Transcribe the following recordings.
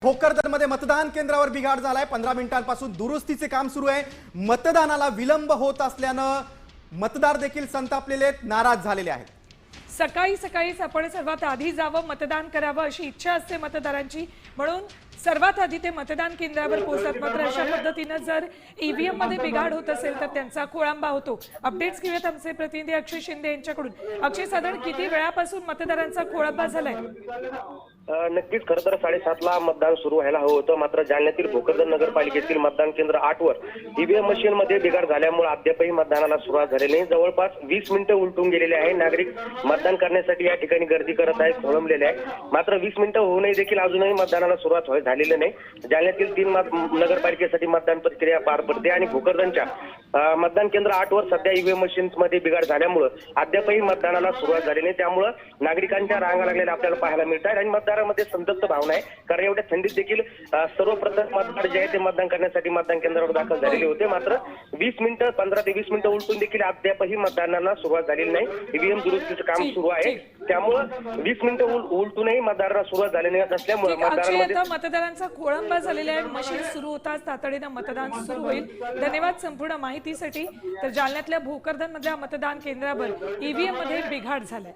भोकरदनमध्ये मतदान केंद्रावर बिघाड झालाय। 15 मिनिटांपासून दुरुस्तीचे काम सुरू आहे। मतदानाला विलंब होत असल्यानं मतदार देखील संतापलेले आहेत, नाराज झालेले आहेत। सकाळी सकाळीच आपण सर्वात आधी जावं, मतदान करावं अशी इच्छा असते मतदारांची, म्हणून सर्वात आधी ते मतदान केंद्रावर पोहोचतात। मात्र अशा पद्धतीने जर ईव्हीएम मध्ये बिघाड होत असेल तर त्यांचा खोळंबा होतो। अपडेट्स घेऊयात आमचे प्रतिनिधी अक्षय शिंदे यांच्याकडून। अक्षय, साधारण किती वेळापासून मतदारांचा खोळंबा झालाय? नक्कीच खरं तर 7:30 ला मतदान सुरू व्हायला हवं होतं, मात्र जालन्यातील भोकरदन नगरपालिकेतील मतदान केंद्र 8 वर ईव्हीएम मशीन मध्ये बिघाड झाल्यामुळे अद्यापही मतदानाला सुरुवात झालेली नाही। जवळपास 20 मिनिटं उलटून गेलेले आहे। नागरिक मतदान करण्यासाठी या ठिकाणी गर्दी करत आहेत, खोळंबलेले आहे। मात्र 20 मिनिटं होऊनही देखील अजूनही मतदानाला सुरुवात झालेली नाही। जालन्यातील 3 नगरपालिकेसाठी मतदान प्रक्रिया पार पडते आणि भोकरदनच्या मतदान केंद्र 8 वर सध्या ईव्हीएम मशीन मध्ये बिघाड झाल्यामुळे अद्यापही मतदानाला सुरुवात झाली नाही। त्यामुळे नागरिकांच्या रांगा लागलेल्या आपल्याला पाहायला मिळत आहेत आणि मतदारांमध्ये संतप्त भावना आहे, कारण एवढ्या थंडीत देखील सर्वप्रथम मतदार जे आहे ते मतदान करण्यासाठी मतदान केंद्रावर दाखल झालेले होते। मात्र 15 ते 20 मिनिटं उलटून देखील अद्यापही मतदानाला सुरुवात झालेली नाही। ईव्हीएम दुरुस्तीचं काम सुरू आहे, त्यामुळे 20 मिनिटं उलटूनही मतदारांना सुरुवात झालेली नसल्यामुळे मतदारांचा खोळंबा झालेला आहे। मशीन सुरू होताच तातडीनं मतदान सुरू होईल। धन्यवाद संपूर्ण माहितीसाठी। तर जालन्यातल्या भोकरदन मधल्या मतदान केंद्रावर ईव्हीएम मध्ये बिघाड झालाय।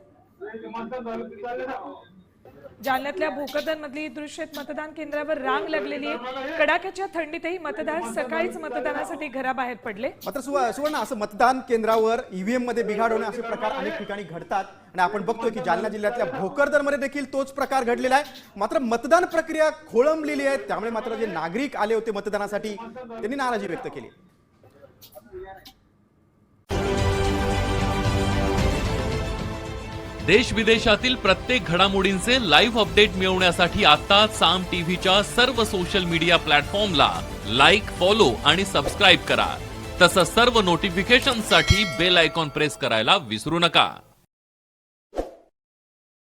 जालन्यातल्या भोकरदन मधली दृश्य मतदान केंद्रावर रांग लागलेली आहे। कडाक्याच्या थंडीतही मतदार सकाळीच मतदानासाठी घराबाहेर पडले। मात्र सुवर्ण, असं मतदान केंद्रावर ईव्हीएम मध्ये बिघाड होणे असे प्रकार अनेक ठिकाणी घडतात आणि आपण बघतोय की जालना जिल्ह्यातल्या भोकरदन मध्ये देखील तोच प्रकार घडलेला आहे। मात्र मतदान प्रक्रिया खोळंबलेली आहे, त्यामुळे मात्र जे नागरिक आले होते मतदानासाठी त्यांनी नाराजी व्यक्त केली। देश विदेशातील प्रत्येक घडामोडींचे लाईव्ह अपडेट मिळवण्यासाठी आता साम टीव्हीच्या सर्व सोशल मीडिया प्लॅटफॉर्मला लाईक, फॉलो आणि सबस्क्राईब करा। तसंच सर्व नोटिफिकेशनसाठी बेल आयकॉन प्रेस करायला विसरू नका।